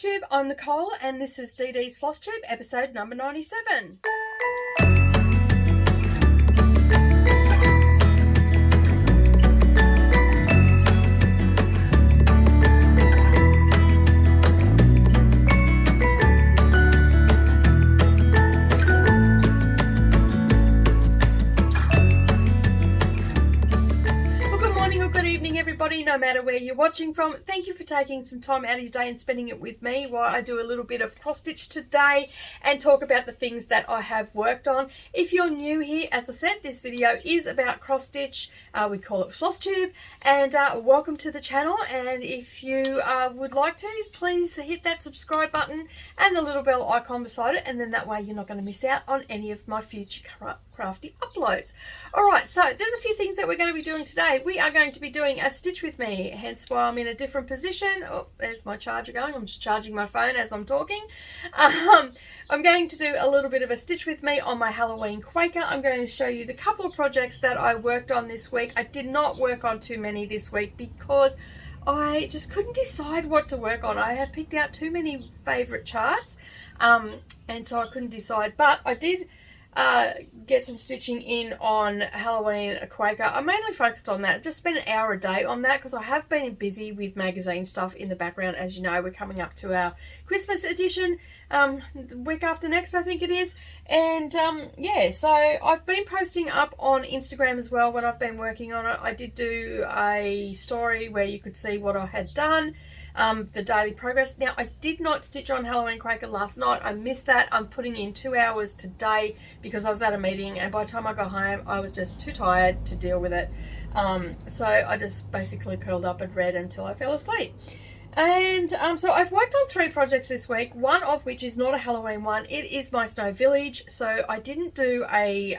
Flosstube, I'm Nicole and this is DDs Flosstube episode number 97. Everybody, no matter where you're watching from, thank you for taking some time out of your day and spending it with me while I do a little bit of cross stitch today and talk about the things that I have worked on. If you're new here, as I said, this video is about cross stitch. We call it Flosstube, and welcome to the channel. And if you would like to, please hit that subscribe button and the little bell icon beside it, and then that way you're not going to miss out on any of my future crafty uploads. Alright, so there's a few things that we're going to be doing today. We are going to be doing a stitch with me, hence why I'm in a different position. Oh, there's my charger going. I'm just charging my phone as I'm talking. I'm going to do a little bit of a stitch with me on my Halloween Quaker. I'm going to show you the couple of projects that I worked on this week. I did not work on too many this week because I just couldn't decide what to work on. I had picked out too many favourite charts, and so I couldn't decide, but I did get some stitching in on Halloween Quaker. I mainly focused on that. Just spent an hour a day on that because I have been busy with magazine stuff in the background. As you know, we're coming up to our Christmas edition, the week after next I think it is, and yeah, so I've been posting up on Instagram as well when I've been working on it. I did do a story where you could see what I had done, the daily progress. Now, I did not stitch on Halloween Quaker last night. I missed that. I'm putting in 2 hours today because I was at a meeting, and by the time I got home I was just too tired to deal with it. So I just basically curled up and read until I fell asleep. And so I've worked on 3 projects this week, one of which is not a Halloween one. It is my Snow Village. So I didn't do a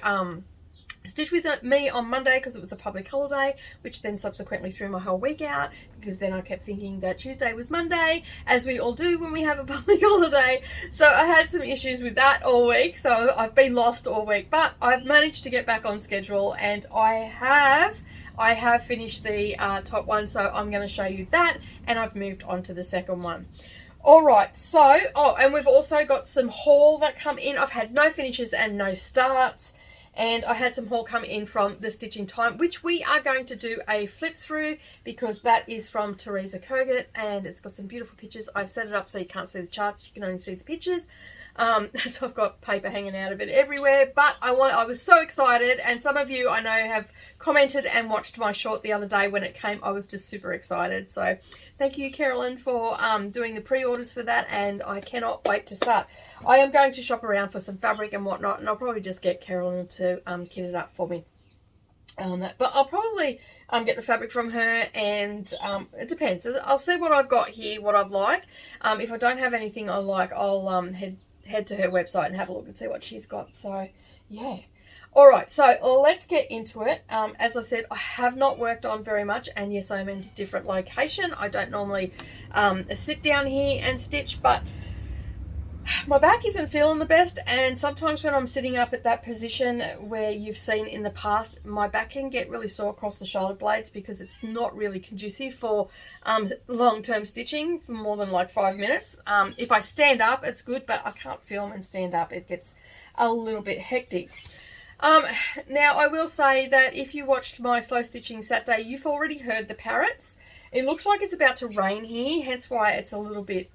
stitch with me on Monday because it was a public holiday, which then subsequently threw my whole week out because then I kept thinking that Tuesday was Monday, as we all do when we have a public holiday. So I had some issues with that all week, so I've been lost all week, but I've managed to get back on schedule, and I have finished the top one, so I'm going to show you that, and I've moved on to the second one. Alright, so, and we've also got some haul that come in. I've had no finishes and no starts. And I had some haul come in from the Stitching Time, which we are going to do a flip through because that is from Teresa Kogut, and it's got some beautiful pictures. I've set it up so you can't see the charts, you can only see the pictures. So I've got paper hanging out of it everywhere, but I was so excited, and some of you I know have commented and watched my short the other day when it came. I was just super excited. So thank you, Carolyn, for doing the pre-orders for that, and I cannot wait to start. I am going to shop around for some fabric and whatnot, and I'll probably just get Carolyn to kit it up for me. But I'll probably get the fabric from her, and it depends. I'll see what I've got here, what I've like. If I don't have anything I like, I'll head to her website and have a look and see what she's got. So yeah. Alright, so let's get into it. As I said, I have not worked on very much, and yes, I'm in a different location. I don't normally sit down here and stitch, but my back isn't feeling the best, and sometimes when I'm sitting up at that position where you've seen in the past, my back can get really sore across the shoulder blades because it's not really conducive for long-term stitching for more than like 5 minutes. If I stand up, it's good, but I can't film and stand up. It gets a little bit hectic. Now, I will say that if you watched my slow stitching Saturday, you've already heard the parrots. It looks like it's about to rain here, hence why it's looking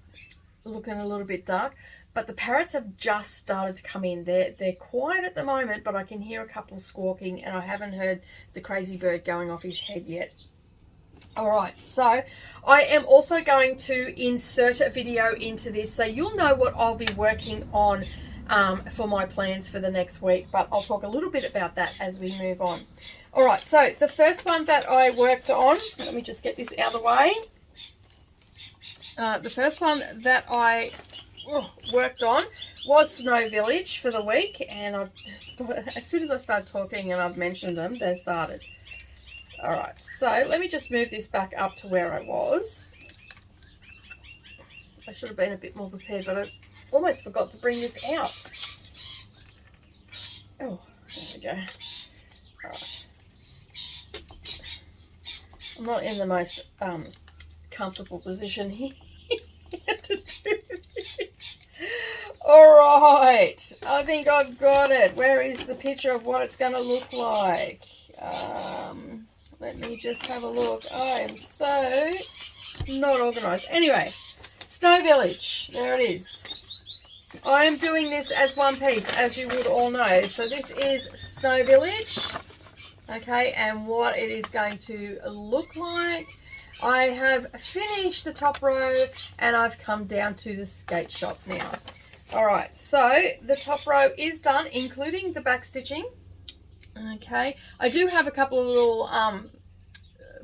a little bit dark. But the parrots have just started to come in. They're quiet at the moment, but I can hear a couple squawking, and I haven't heard the crazy bird going off his head yet. Alright, so I am also going to insert a video into this, so you'll know what I'll be working on for my plans for the next week, but I'll talk a little bit about that as we move on. Alright, so the first one that I worked on, let me just get this out of the way. The first one that I worked on was Snow Village for the week, and I've just got it, as soon as I started talking and I've mentioned them, they started. Alright, so let me just move this back up to where I was. I should have been a bit more prepared, but I almost forgot to bring this out. Oh, there we go. Alright. I'm not in the most comfortable position here to do right, I think I've got it. Where is the picture of what it's going to look like? Let me just have a look. I am so not organised. Anyway, Snow Village. There it is. I am doing this as one piece, as you would all know. So this is Snow Village. Okay, and what it is going to look like. I have finished the top row and I've come down to the skate shop now. Alright, so the top row is done, including the back stitching. Okay, I do have a couple of little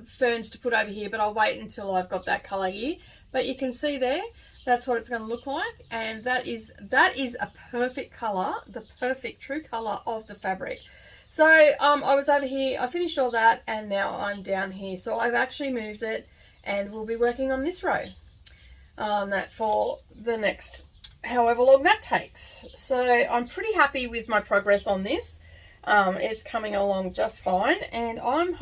ferns to put over here, but I'll wait until I've got that colour here. But you can see there, that's what it's going to look like, and that is a perfect colour, the perfect true colour of the fabric. So I was over here, I finished all that, and now I'm down here. So I've actually moved it, and we'll be working on this row that for the next however long that takes. So I'm pretty happy with my progress on this. It's coming along just fine, and I'm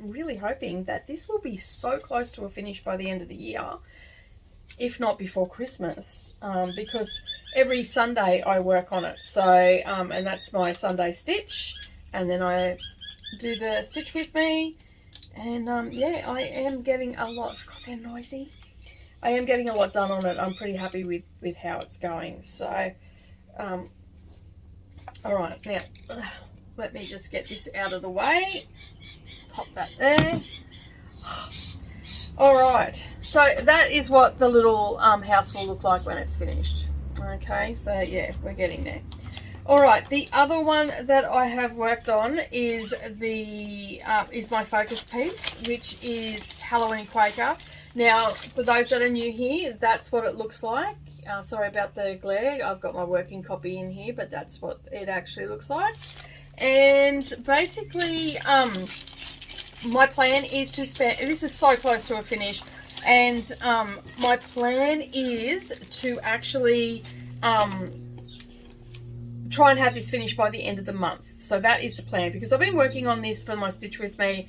really hoping that this will be so close to a finish by the end of the year, if not before Christmas, because every Sunday I work on it. So, and that's my Sunday stitch, and then I do the stitch with me, and yeah, I am getting a lot, God, they're noisy. I am getting a lot done on it. I'm pretty happy with how it's going. So, all right, now, let me just get this out of the way. Pop that there. All right, so that is what the little house will look like when it's finished. Okay, so yeah, we're getting there. All right, the other one that I have worked on is my focus piece, which is Halloween Quaker. Now, for those that are new here, that's what it looks like. Sorry about the glare. I've got my working copy in here, but that's what it actually looks like. And basically, my plan is to spend, this is so close to a finish, and my plan is to actually try and have this finished by the end of the month. So that is the plan, because I've been working on this for my Stitch With Me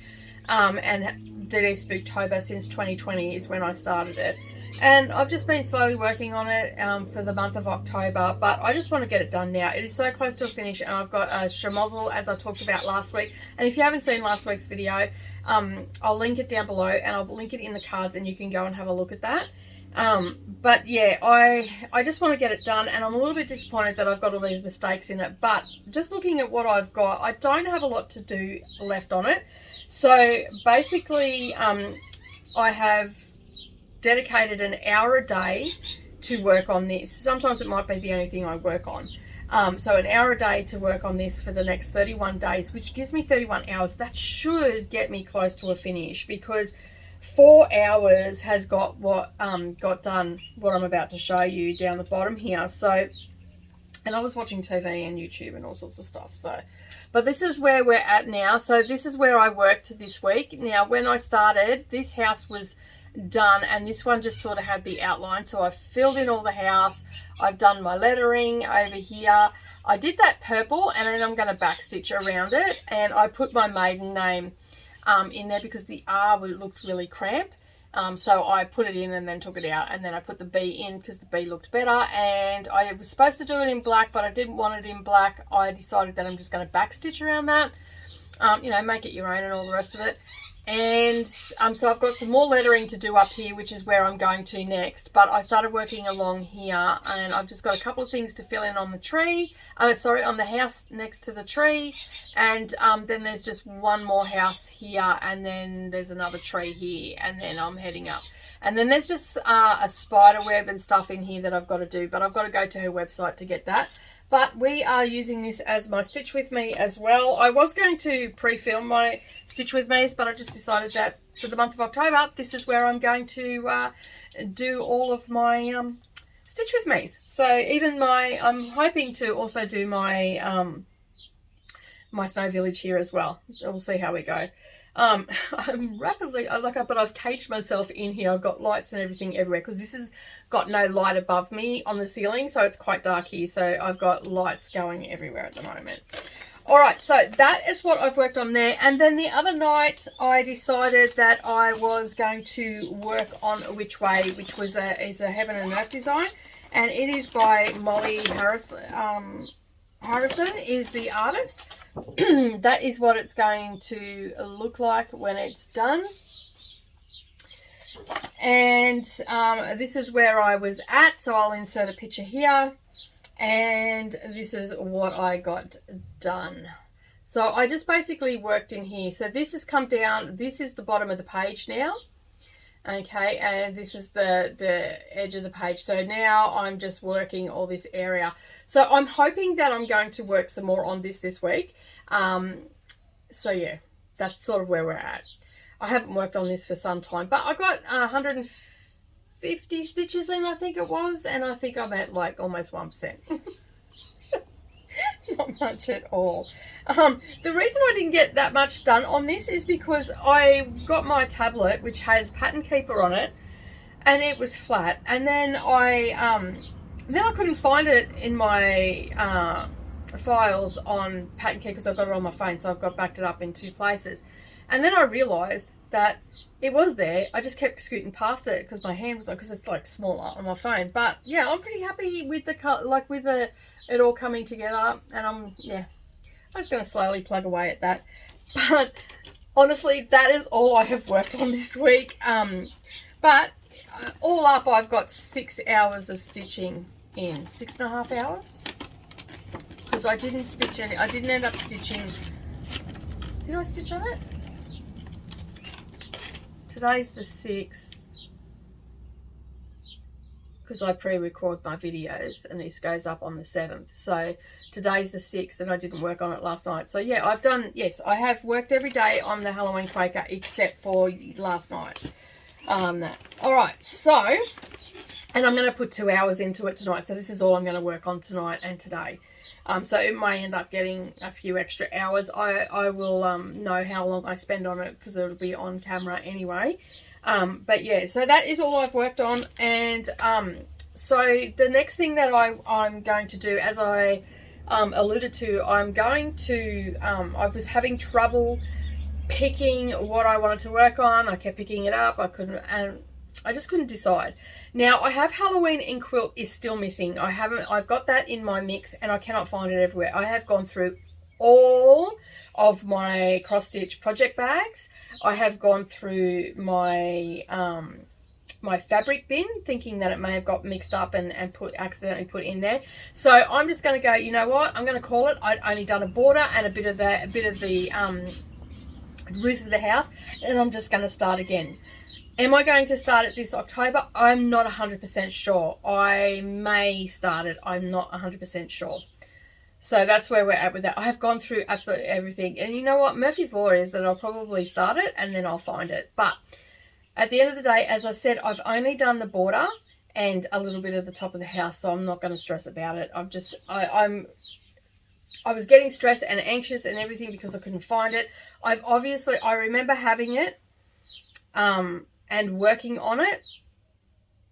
and DDs Spooktober since 2020 is when I started it. And I've just been slowly working on it for the month of October, but I just want to get it done now. It is so close to a finish, and I've got a schmozzle, as I talked about last week. And if you haven't seen last week's video, I'll link it down below, and I'll link it in the cards, and you can go and have a look at that. But yeah, I just want to get it done, and I'm a little bit disappointed that I've got all these mistakes in it. But just looking at what I've got, I don't have a lot to do left on it. So basically, I have dedicated an hour a day to work on this. Sometimes it might be the only thing I work on. So an hour a day to work on this for the next 31 days, which gives me 31 hours. That should get me close to a finish, because 4 hours has got what got done what I'm about to show you down the bottom here. So, and I was watching TV and YouTube and all sorts of stuff. So, but this is where we're at now. So this is where I worked this week. Now, when I started, this house was done, and this one just sort of had the outline. So I filled in all the house. I've done my lettering over here. I did that purple, and then I'm going to backstitch around it, and I put my maiden name in there because the R looked really cramped. So I put it in and then took it out, and then I put the B in because the B looked better. And I was supposed to do it in black, but I didn't want it in black. I decided that I'm just going to backstitch around that, you know, make it your own and all the rest of it. And so I've got some more lettering to do up here, which is where I'm going to next. But I started working along here, and I've just got a couple of things to fill in on the tree. On the house next to the tree. And then there's just one more house here, and then there's another tree here, and then I'm heading up. And then there's just a spider web and stuff in here that I've got to do, but I've got to go to her website to get that. But we are using this as my Stitch With Me as well. I was going to pre-film my Stitch With Me's, but I just decided that for the month of October, this is where I'm going to do all of my Stitch With Me's. So even I'm hoping to also do my my Snow Village here as well. We'll see how we go. I'm rapidly, but I've caged myself in here. I've got lights and everything everywhere because this has got no light above me on the ceiling, so it's quite dark here. So I've got lights going everywhere at the moment. All right, so that is what I've worked on there. And then the other night I decided that I was going to work on A Witch Way, which is a Heaven and Earth design. And it is by Molly Harrison is the artist. That is what it's going to look like when it's done. And this is where I was at, so I'll insert a picture here. And this is what I got done. So I just basically worked in here. So this has come down. This is the bottom of the page now. Okay, and this is the edge of the page. So now I'm just working all this area. So I'm hoping that I'm going to work some more on this week. So yeah, that's sort of where we're at. I haven't worked on this for some time, but I got 150 stitches in, I think it was, and I think I'm at like almost 1%. Not much at all. The reason I didn't get that much done on this is because I got my tablet, which has Pattern Keeper on it, and it was flat. And then I couldn't find it in my files on Pattern Keeper because I've got it on my phone, so I've got backed it up in 2 places. And then I realised that it was there. I just kept scooting past it because my hand was on, because it's like smaller on my phone. But yeah, I'm pretty happy with the color, like with it all coming together. And I'm just going to slowly plug away at that. But honestly, that is all I have worked on this week. But all up, I've got 6 hours of stitching in. 6.5 hours, because I didn't stitch any. I didn't end up stitching. Did I stitch on it? Today's the 6th, because I pre-record my videos and this goes up on the 7th. So today's the 6th and I didn't work on it last night. So yeah, I have worked every day on the Halloween Quaker except for last night. All right, so, and I'm going to put 2 hours into it tonight. So this is all I'm going to work on tonight and today. So it may end up getting a few extra hours. I will know how long I spend on it because it'll be on camera anyway. But yeah, so that is all I've worked on. And so the next thing that I'm going to do, as I alluded to, I was having trouble picking what I wanted to work on. I kept picking it up. I just couldn't decide. Now, I have Halloween in Quilt is still missing. I've got that in my mix and I cannot find it everywhere. I have gone through all of my cross-stitch project bags. I have gone through my my fabric bin, thinking that it may have got mixed up and accidentally put in there. So I'm just going to go, you know what? I'm going to call it. I'd only done a border and a bit of the roof of the house, and I'm just going to start again. Am I going to start it this October? I'm not 100% sure. I may start it. I'm not 100% sure. So that's where we're at with that. I have gone through absolutely everything. And you know what? Murphy's Law is that I'll probably start it and then I'll find it. But at the end of the day, as I said, I've only done the border and a little bit of the top of the house. So I'm not going to stress about it. I was getting stressed and anxious and everything because I couldn't find it. I remember having it. And working on it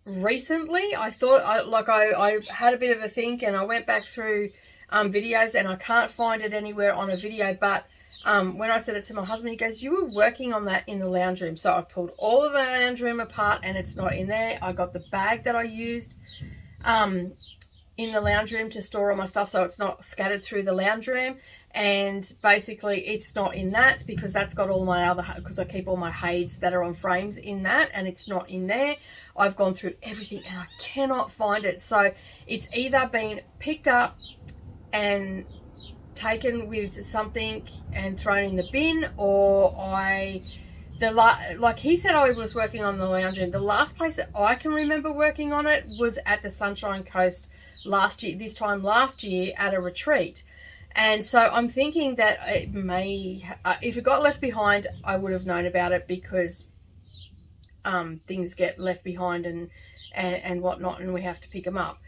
recently. I thought I had a bit of a think and I went back through videos and I can't find it anywhere on a video. But when I said it to my husband, he goes, "You were working on that in the lounge room." So I pulled all of the lounge room apart and it's not in there. I got the bag that I used in the lounge room to store all my stuff so it's not scattered through the lounge room, and basically it's not in that because that's got all my other, because I keep all my HAEDs that are on frames in that, and it's not in there. I've gone through everything and I cannot find it. So it's either been picked up and taken with something and thrown in the bin, or like he said, I was working on the lounge room. The last place that I can remember working on it was at the Sunshine Coast this time last year at a retreat. And so I'm thinking that it may, if it got left behind, I would have known about it, because things get left behind and whatnot, and we have to pick them up.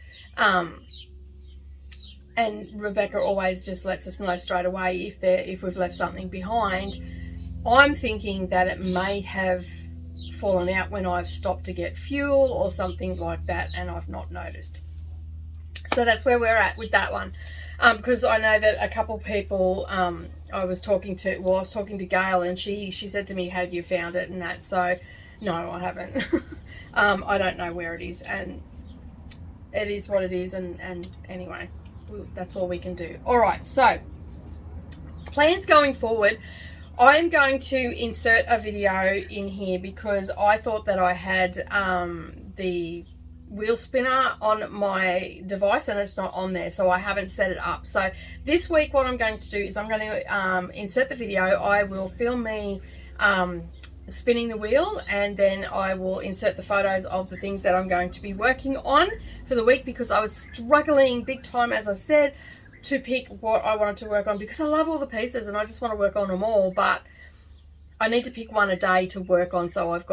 And Rebecca always just lets us know straight away if we've left something behind. I'm thinking that it may have fallen out when I've stopped to get fuel or something like that, and I've not noticed. So that's where we're at with that one. Because I know that a couple people I was talking to Gail, and she said to me, have you found it and that? So no, I haven't. I don't know where it is, and it is what it is, and anyway, that's all we can do. All right, so plans going forward. I'm going to insert a video in here because I thought that I had the wheel spinner on my device and it's not on there, so I haven't set it up. So this week what I'm going to do is I'm going to insert the video. I will film me spinning the wheel, and then I will insert the photos of the things that I'm going to be working on for the week, because I was struggling big time, as I said, to pick what I wanted to work on, because I love all the pieces and I just want to work on them all, but I need to pick one a day to work on, so I've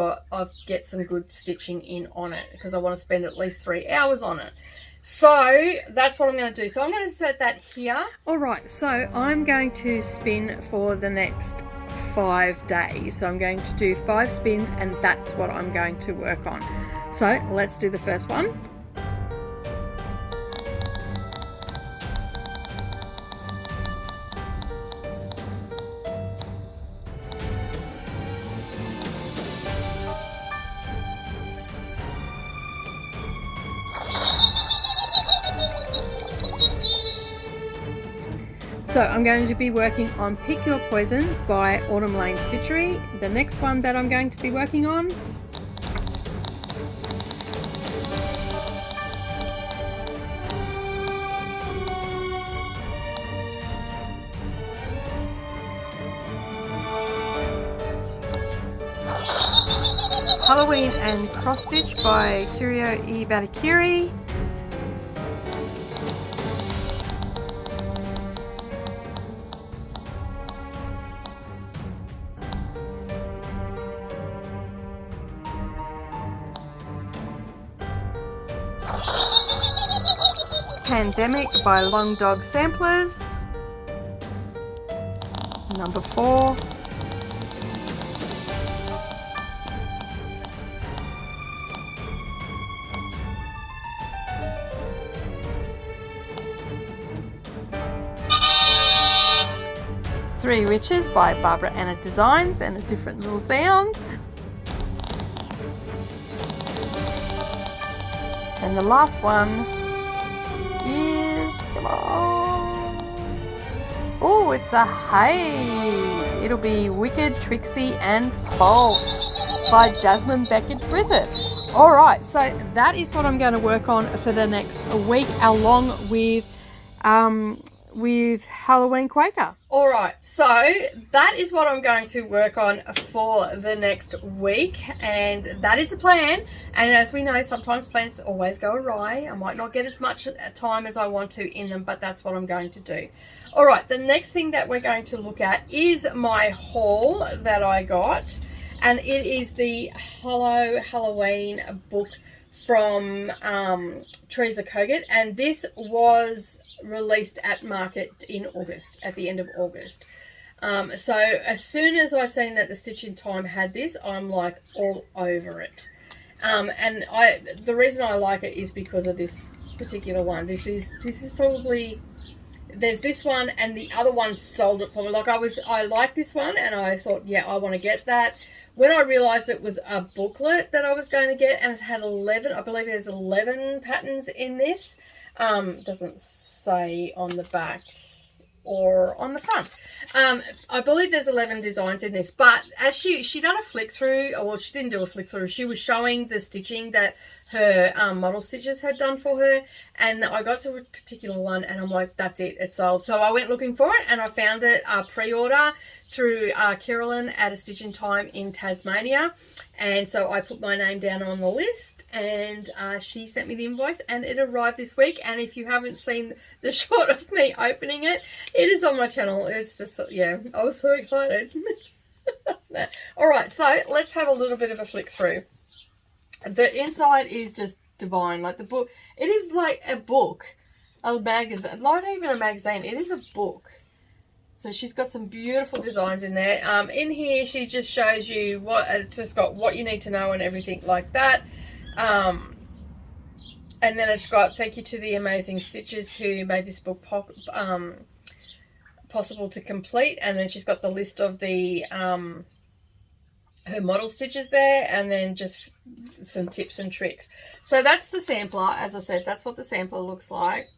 get some good stitching in on it, because I want to spend at least 3 hours on it. So that's what I'm going to do. So I'm going to insert that here. All right, so I'm going to spin for the next 5 days. So I'm going to do 5 spins, and that's what I'm going to work on. So let's do the first one. So I'm going to be working on Pick Your Poison by Autumn Lane Stitchery. The next one that I'm going to be working on Halloween and Cross Stitch by Ciro E. Batakiri. Pandemic by Long Dog Samplers. Number 4. Three Witches by Barbara Anna Designs, and a different little sound. And the last one is, come on, oh, it's a HAED. It'll be Wicked, Tricksy and False by Jasmine, Becket, Griffith. All right, so that is what I'm going to work on for the next week, along with Halloween Quaker. All right, so that is what I'm going to work on for the next week, and that is the plan. And as we know, sometimes plans always go awry. I might not get as much time as I want to in them, but that's what I'm going to do. All right, the next thing that we're going to look at is my haul that I got, and it is the Hello Halloween book from Teresa Kogut, and this was released at market in August, at the end of August. So as soon as I seen that the Stitch in Time had this, I'm like all over it. And the reason I like it is because of this particular one. This is probably, there's this one, and the other one sold it for me. Like I like this one, and I thought, yeah, I want to get that. When I realized it was a booklet that I was going to get, and it had 11, I believe there's 11 patterns in this. Doesn't say on the back or on the front. I believe there's 11 designs in this, but as she done a flick through, or she didn't do a flick through, she was showing the stitching that her model stitches had done for her, and I got to a particular one and I'm like, that's it, it's sold. So I went looking for it, and I found it pre-order through Carolyn at A Stitch in Time in Tasmania, and so I put my name down on the list, and she sent me the invoice, and it arrived this week. And if you haven't seen the shot of me opening it, it is on my channel. It's just, yeah, I was so excited. All right, so let's have a little bit of a flick through. The inside is just divine. Like the book, it is like a book, a magazine, not even a magazine, it is a book. So she's got some beautiful designs in there. In here, she just shows you what, it's just got what you need to know and everything like that. And then it's got thank you to the amazing stitchers who made this book possible to complete. And then she's got the list of the her model stitches there, and then just some tips and tricks. So that's the sampler. As I said, that's what the sampler looks like.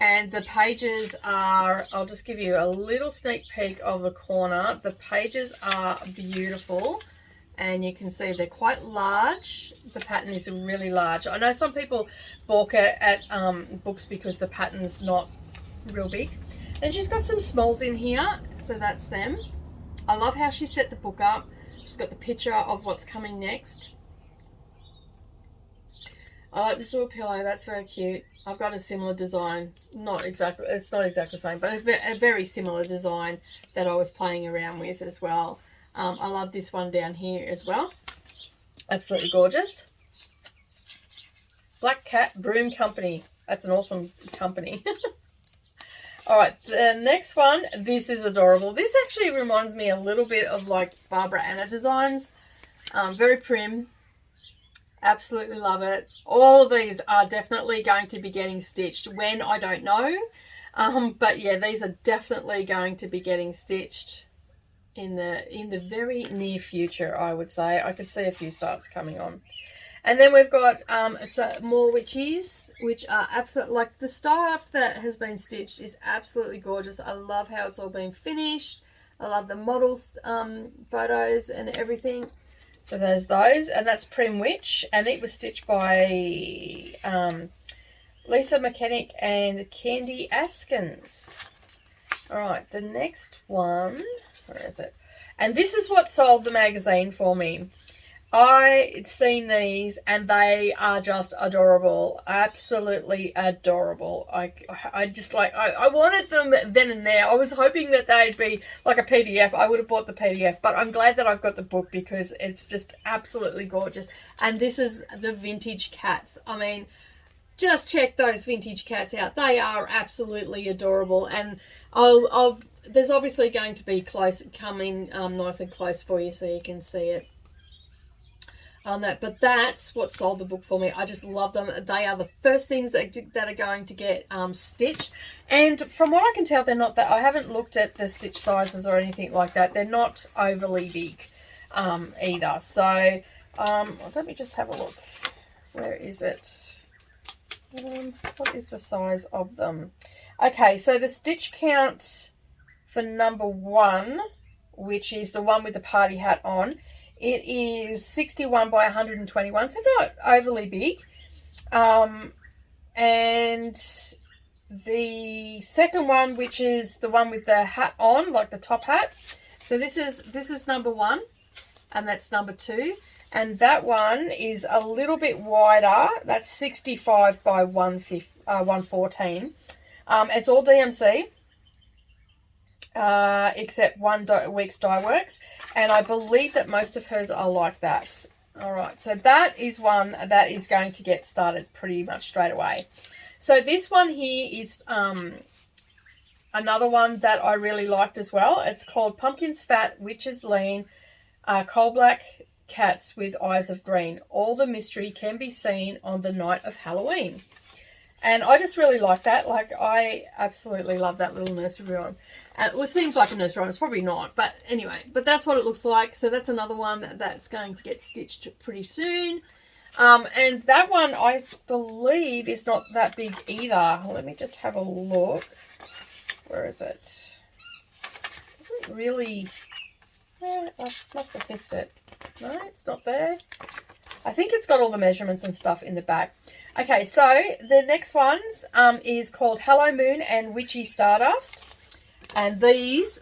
And the pages are, I'll just give you a little sneak peek of the corner. The pages are beautiful, and you can see they're quite large. The pattern is really large. I know some people balk at books because the pattern's not real big. And she's got some smalls in here, so that's them. I love how she set the book up. She's got the picture of what's coming next. I like this little pillow. That's very cute. I've got a similar design. Not exactly, it's not exactly the same, but a very similar design that I was playing around with as well. I love this one down here as well. Absolutely gorgeous. Black Cat Broom Company. That's an awesome company. All right, the next one, this is adorable. This actually reminds me a little bit of like Barbara Anna designs. Very prim. Absolutely love it. All of these are definitely going to be getting stitched. When, I don't know. But yeah, these are definitely going to be getting stitched in the very near future, I would say. I could see a few starts coming on. And then we've got more witchies, which are absolutely, like the stuff that has been stitched is absolutely gorgeous. I love how it's all been finished. I love the models, photos and everything. So there's those, and that's Prim Witch, and it was stitched by Lisa Mechanic and Candy Askins. All right, the next one, where is it? And this is what sold the magazine for me. I'd seen these and they are just adorable. Absolutely adorable. I just like, I wanted them then and there. I was hoping that they'd be like a PDF. I would have bought the PDF, but I'm glad that I've got the book because it's just absolutely gorgeous. And this is the vintage cats. I mean, just check those vintage cats out. They are absolutely adorable. And there's obviously going to be coming nice and close for you so you can see it. On that, but that's what sold the book for me. I just love them. They are the first things that are going to get stitched, and from what I can tell, they're not that. I haven't looked at the stitch sizes or anything like that. They're not overly big either. So let me just have a look. Where is it? What is the size of them? Okay, so the stitch count for number 1, which is the one with the party hat on, it is 61 by 121, so not overly big. And the second one, which is the one with the hat on, like the top hat. So this is number 1, and that's number 2. And that one is a little bit wider. That's 65 by 114. It's all DMC. Except 1 week's dye works, and I believe that most of hers are like that. All right, so that is one that is going to get started pretty much straight away. So this one here is another one that I really liked as well. It's called Pumpkins Fat, Witches Lean, Coal Black Cats with Eyes of Green. All the mystery can be seen on the night of Halloween. And I just really like that. Like, I absolutely love that little nursery rhyme. Well, it seems like a nursery rhyme. It's probably not. But anyway, but that's what it looks like. So that's another one that's going to get stitched pretty soon. And that one, I believe, is not that big either. Let me just have a look. Where is it? It isn't really... I must have missed it. No, it's not there. I think it's got all the measurements and stuff in the back. Okay, so the next ones is called Hello Moon and Witchy Stardust. And these,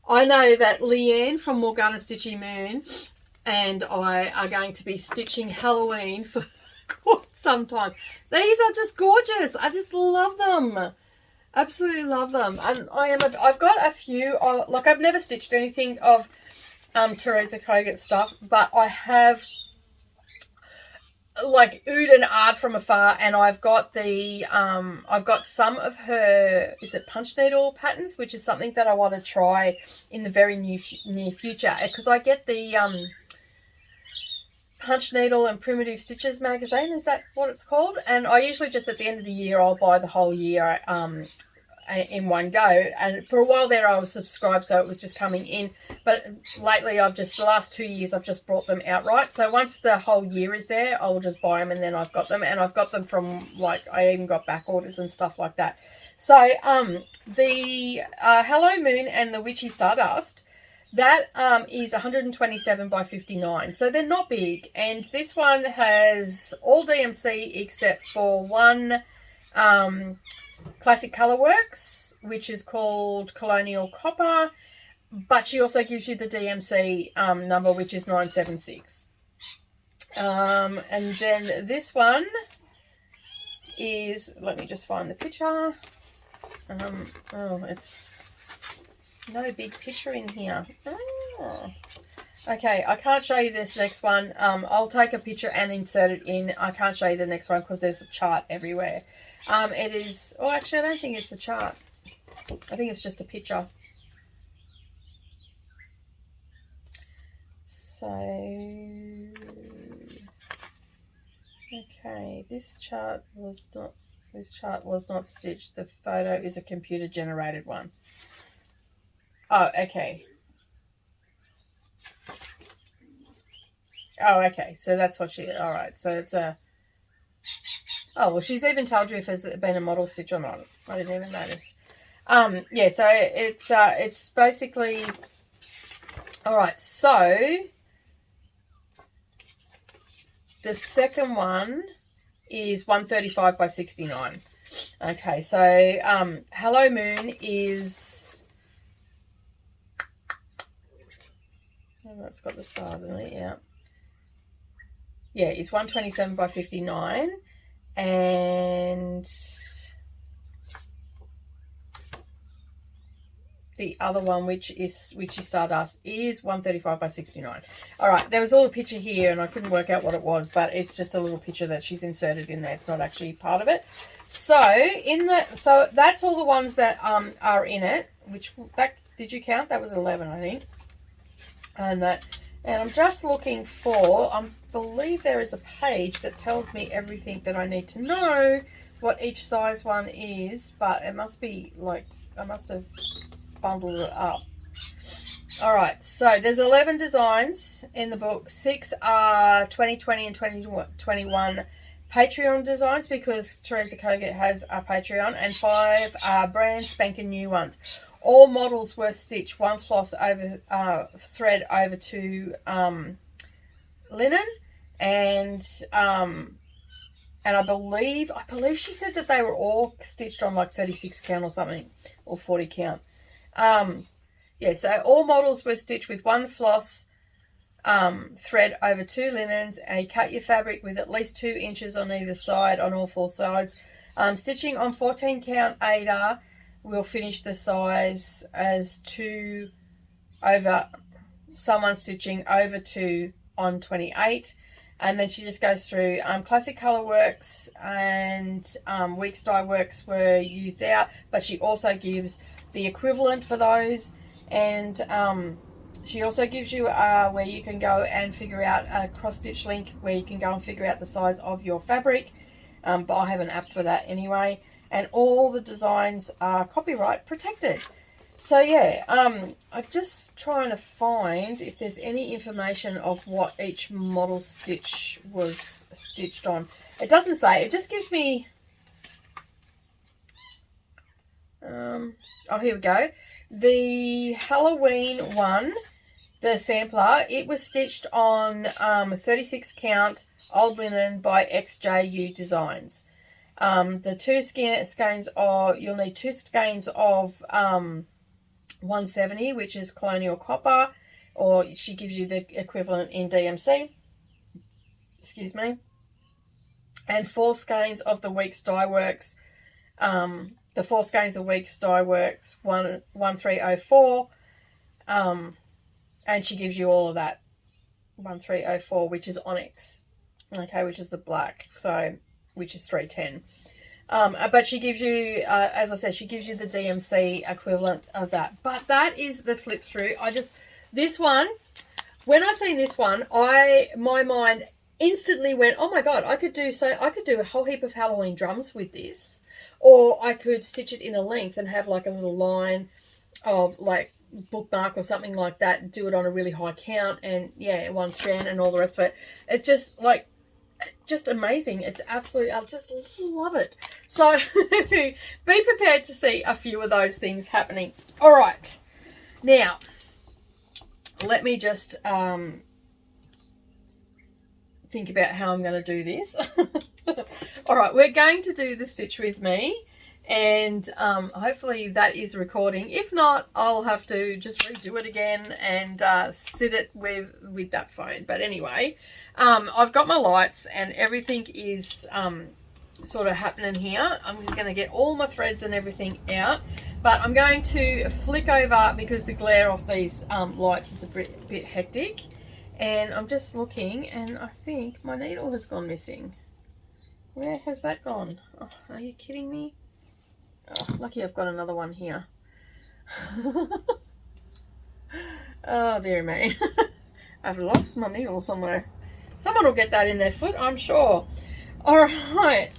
I know that Leanne from Morgana Stitchy Moon and I are going to be stitching Halloween for quite some time. These are just gorgeous. I just love them. Absolutely love them. And I've got a few, like I've never stitched anything of Teresa Kogut stuff, but I have like oohed and ahed from afar, and I've got the I've got some of her, is it punch needle patterns, which is something that I want to try in the very near future, because I get the Punch Needle and Primitive Stitches magazine. Is that what it's called? And I usually just at the end of the year, I'll buy the whole year in one go. And for a while there, I was subscribed, so it was just coming in. But lately, the last 2 years, I've just brought them outright. So once the whole year is there, I'll just buy them, and then I've got them. And I've got them from, like, I even got back orders and stuff like that. So the Hello Moon and the Witchy Stardust, that is 127 by 59. So they're not big. And this one has all DMC except for one Classic Colourworks, which is called Colonial Copper. But she also gives you the DMC number, which is 976. And then this one is, let me just find the picture. Oh, it's no big picture in here. Oh. Okay, I can't show you this next one. I'll take a picture and insert it in. I can't show you the next one because there's a chart everywhere. It is, oh, actually, I don't think it's a chart. I think it's just a picture. So, okay, this chart was not stitched. The photo is a computer generated one. Oh, okay. Oh, okay. So that's what she, all right. So it's a, oh, well, she's even told you if it's been a model stitch or not. I didn't even notice. Yeah, so it's basically, all right. So the second one is 135 by 69. Okay, so Hello Moon is, oh, that's got the stars in it, yeah. Yeah, it's 127 by 59, and the other one, which is Witchy Stardust, is 135 by 69. All right, there was a little picture here, and I couldn't work out what it was, but it's just a little picture that she's inserted in there. It's not actually part of it. So so that's all the ones that are in it. Which that did you count? That was 11, I think. And I'm just looking for, I believe there is a page that tells me everything that I need to know, what each size one is, but it must be like, I must have bundled it up. All right, so there's 11 designs in the book. 6 are 2020 and 2021 Patreon designs, because Teresa Kogut has a Patreon, and 5 are brand spanking new ones. All models were stitched one floss over thread over to linen, and I believe she said that they were all stitched on like 36 count or something, or 40 count. Yeah, so all models were stitched with one floss thread over 2 linens, and you cut your fabric with at least 2 inches on either side, on all 4 sides. Stitching on 14 count ADA will finish the size as 2 over, someone stitching over 2 on 28. And then she just goes through Classic Colourworks and Weeks Dye Works were used out, but she also gives the equivalent for those, and she also gives you where you can go and figure out a cross-stitch link where you can go and figure out the size of your fabric, but I have an app for that anyway, and all the designs are copyright protected. So yeah, I'm just trying to find if there's any information of what each model stitch was stitched on. It doesn't say, it just gives me, oh, here we go. The Halloween one, the sampler, it was stitched on 36 count old linen by XJU Designs. The 2 skeins are, you'll need 2 skeins of 170, which is Colonial Copper, or she gives you the equivalent in DMC, excuse me, and 4 skeins of the Weeks Dye Works, the 4 skeins of Weeks Dye Works 1304, and she gives you all of that 1304, which is Onyx, okay, which is the black, so which is 310. But she gives you, as I said, she gives you the DMC equivalent of that. But that is the flip through. This one, when I seen this one, my mind instantly went, oh my God, I could do a whole heap of Halloween drums with this, or I could stitch it in a length and have like a little line of like bookmark or something like that, do it on a really high count, and yeah, one strand and all the rest of it. It's just like, just amazing. It's absolutely, I just love it. So be prepared to see a few of those things happening. All right, now let me just think about how I'm going to do this. All right, we're going to do the stitch with me, and hopefully that is recording. If not, I'll have to just redo it again and sit it with that phone. But anyway, I've got my lights and everything is sort of happening here. I'm going to get all my threads and everything out, but I'm going to flick over because the glare off these lights is a bit hectic. And I'm just looking, and I think my needle has gone missing. Where has that gone? Oh, are you kidding me? Oh, lucky I've got another one here. Oh, dear me. I've lost my needle somewhere. Someone will get that in their foot, I'm sure. All right.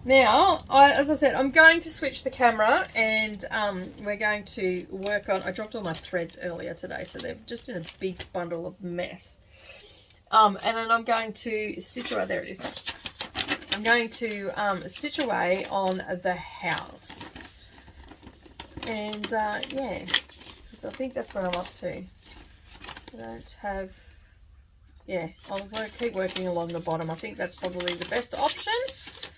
Now, as I said, I'm going to switch the camera, and we're going to work on... I dropped all my threads earlier today, so they're just in a big bundle of mess. And then I'm going to stitch away. There it is. I'm going to stitch away on the house. And, yeah, because I think that's what I'm up to. I don't have... Yeah, I'll keep working along the bottom. I think that's probably the best option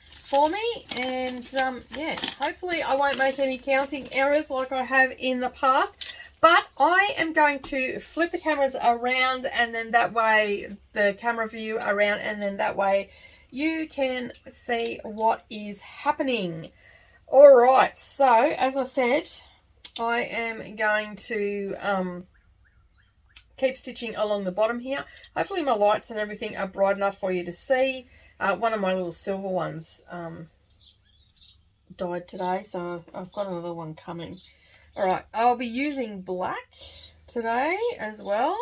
for me, and yeah, hopefully I won't make any counting errors like I have in the past, but I am going to flip the cameras around, and then that way the camera view around, and then that way you can see what is happening. All right, so as I said, I am going to keep stitching along the bottom here. Hopefully my lights and everything are bright enough for you to see. One of my little silver ones died today, so I've got another one coming. All right, I'll be using black today as well.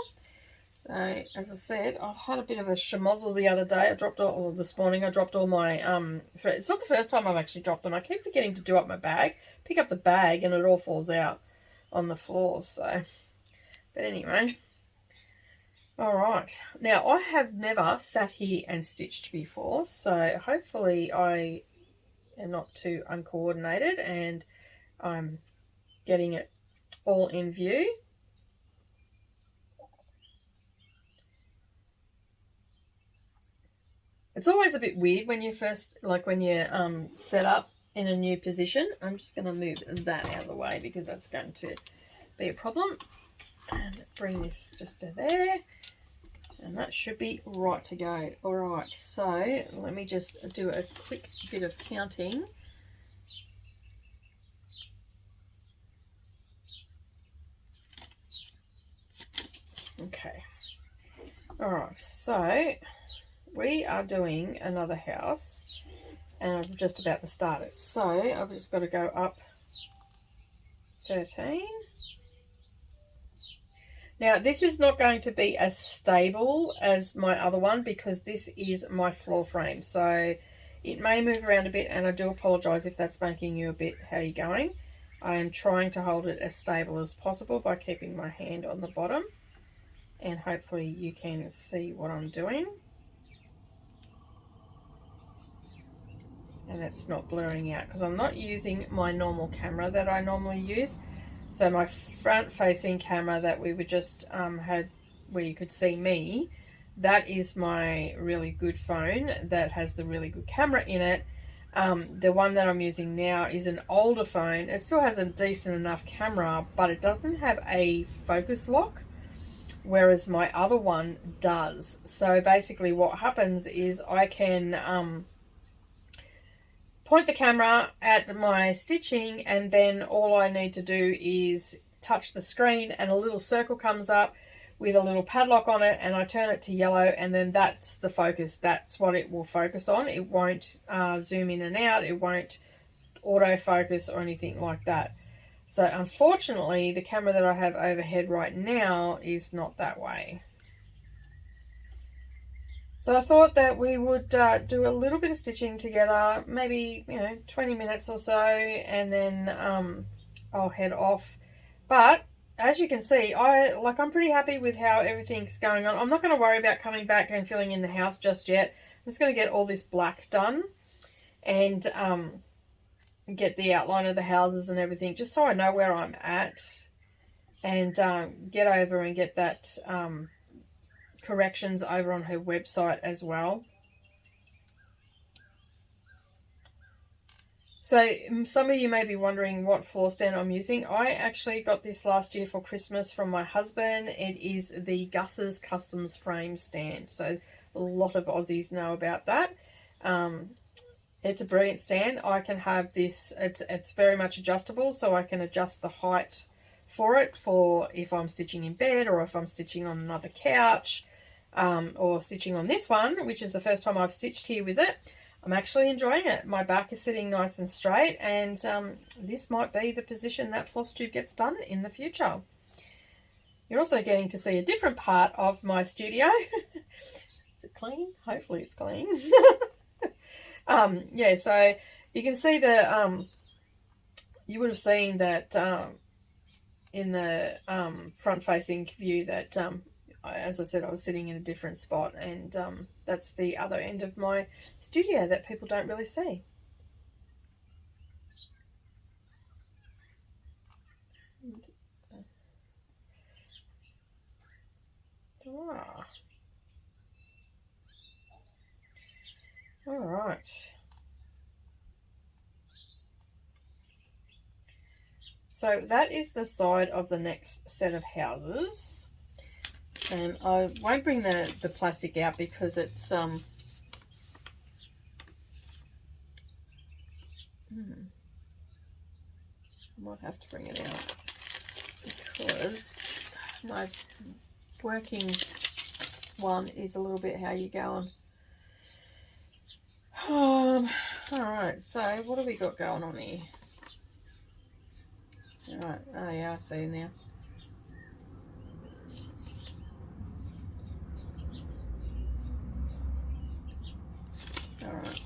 So, as I said, I've had a bit of a schmozzle the other day. This morning I dropped all my thread. It's not the first time I've actually dropped them. I keep forgetting to do up my bag, pick up the bag, and it all falls out on the floor. So, but anyway. All right, now I have never sat here and stitched before, so hopefully I am not too uncoordinated and I'm getting it all in view. It's always a bit weird when you first, like when you set up in a new position. I'm just going to move that out of the way because that's going to be a problem. And bring this just to there. And that should be right to go. All right, so let me just do a quick bit of counting. Okay. All right, so we are doing another house, and I'm just about to start it. So I've just got to go up 13. Now, this is not going to be as stable as my other one because this is my floor frame. So it may move around a bit, and I do apologise if that's making you a bit, how are you going? I am trying to hold it as stable as possible by keeping my hand on the bottom. And hopefully you can see what I'm doing. And it's not blurring out because I'm not using my normal camera that I normally use. So my front-facing camera that we were just had, where you could see me, that is my really good phone that has the really good camera in it. The one that I'm using now is an older phone. It still has a decent enough camera, but it doesn't have a focus lock, whereas my other one does. So basically what happens is I can... point the camera at my stitching, and then all I need to do is touch the screen and a little circle comes up with a little padlock on it, and I turn it to yellow, and then that's the focus. That's what it will focus on. It won't zoom in and out. It won't autofocus or anything like that. So unfortunately, the camera that I have overhead right now is not that way. So I thought that we would do a little bit of stitching together, maybe, 20 minutes or so, and then I'll head off. But as you can see, I'm pretty happy with how everything's going on. I'm not going to worry about coming back and filling in the house just yet. I'm just going to get all this black done and get the outline of the houses and everything, just so I know where I'm at, and get over and get that corrections over on her website as well. So some of you may be wondering what floor stand I'm using. I actually got this last year for Christmas from my husband. It is the Gus's Customs frame stand. So a lot of Aussies know about that. It's a brilliant stand. I can have this, it's very much adjustable, so I can adjust the height for it, for if I'm stitching in bed or if I'm stitching on another couch, or stitching on this one, which is the first time I've stitched here with it. I'm actually enjoying it. My back is sitting nice and straight, and this might be the position that floss tube gets done in the future. You're also getting to see a different part of my studio. Is it clean? Hopefully it's clean. Yeah, so you can see the, you would have seen that in the front-facing view that, as I said, I was sitting in a different spot, and that's the other end of my studio that people don't really see. All right. So that is the side of the next set of houses. And I won't bring the plastic out because it's I might have to bring it out because my working one is a little bit how you going. Alright, so what have we got going on here? Alright, oh yeah, I see now. Alright.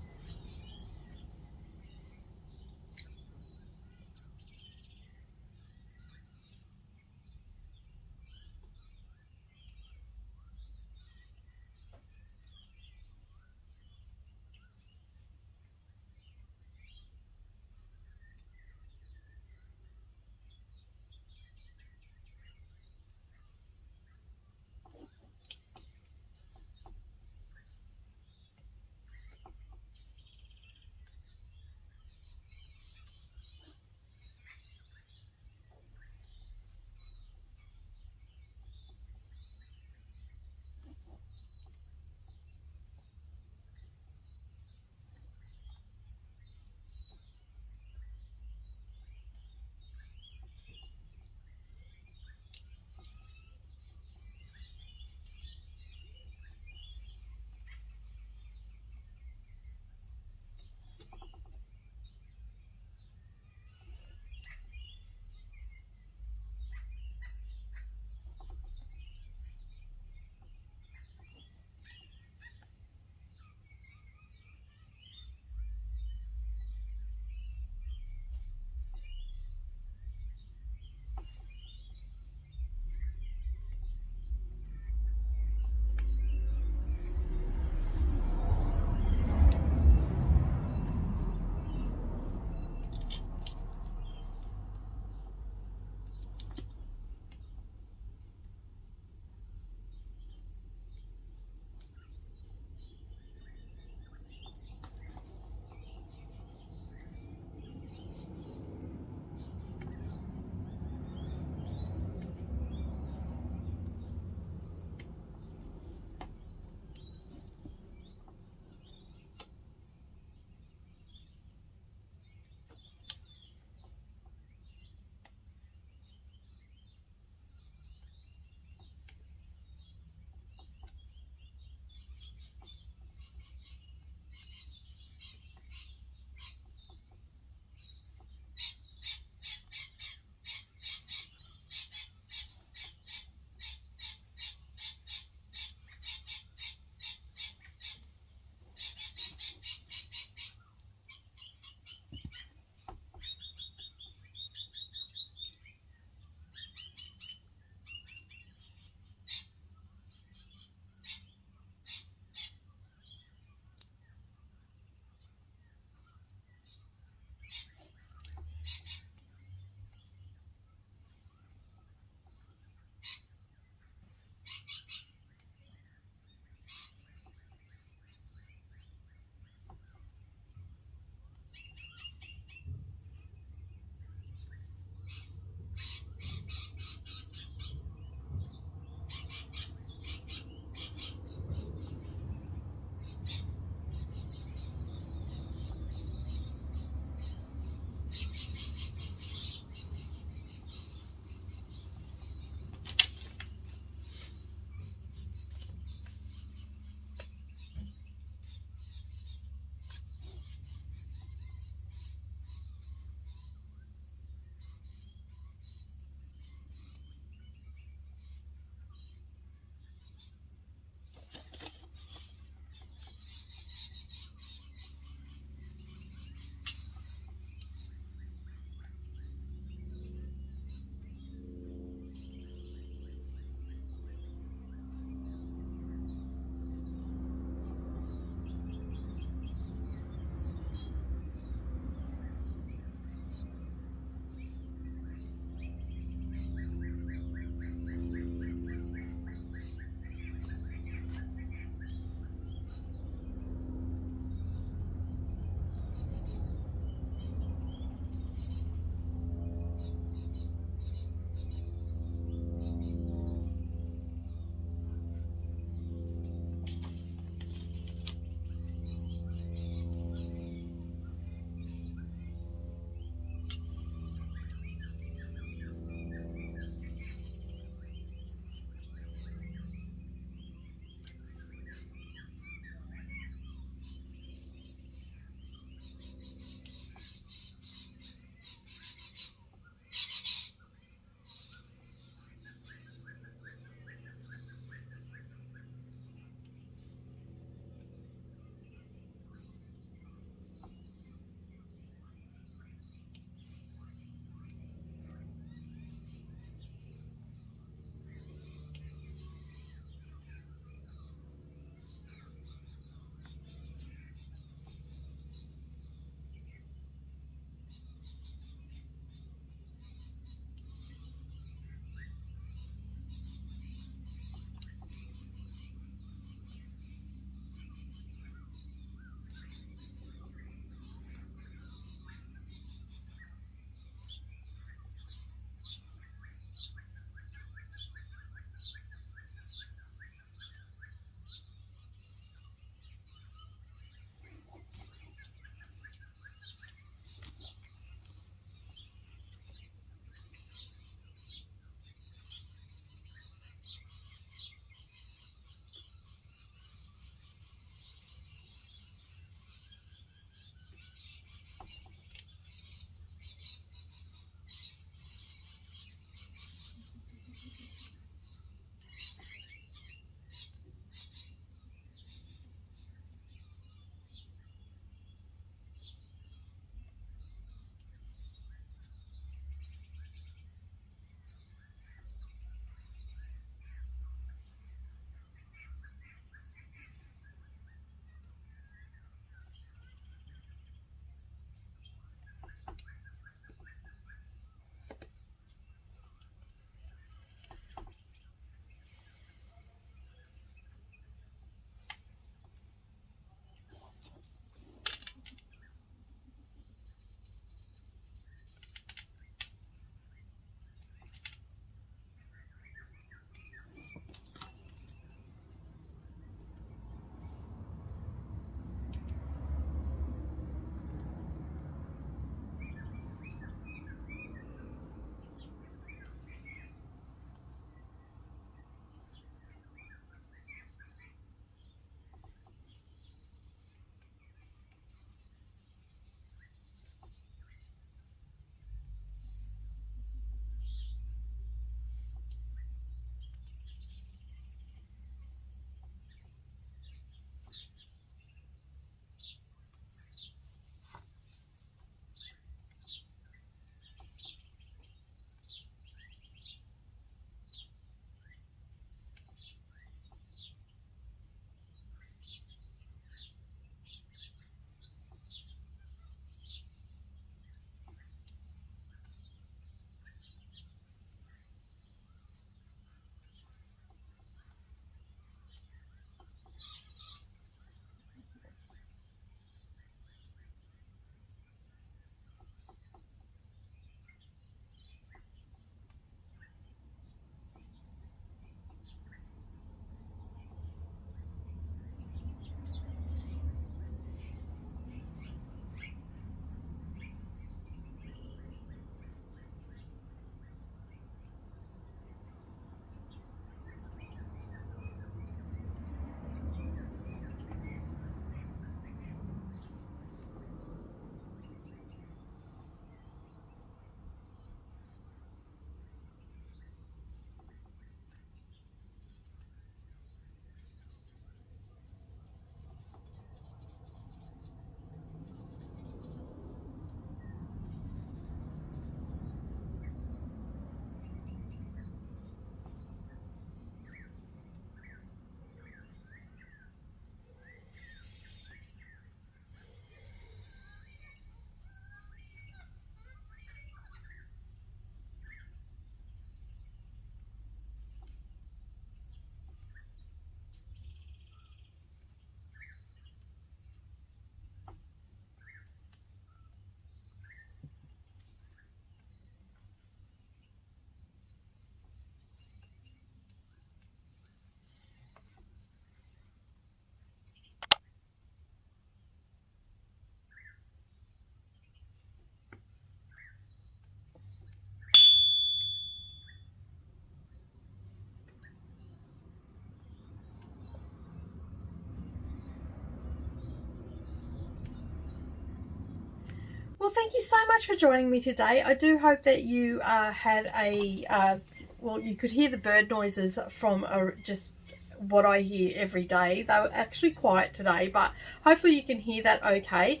Well, thank you so much for joining me today. I do hope that you had a, well, you could hear the bird noises from just what I hear every day. They were actually quiet today, but hopefully you can hear that okay.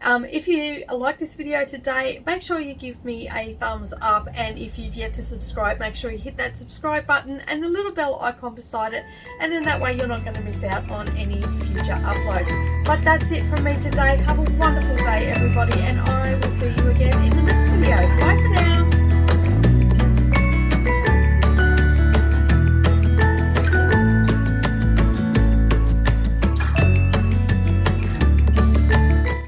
If you like this video today, make sure you give me a thumbs up, and if you've yet to subscribe, make sure you hit that subscribe button and the little bell icon beside it, and then that way you're not going to miss out on any future uploads. But that's it from me today. Have a wonderful day, everybody, and I will see you again in the next video. Bye for now.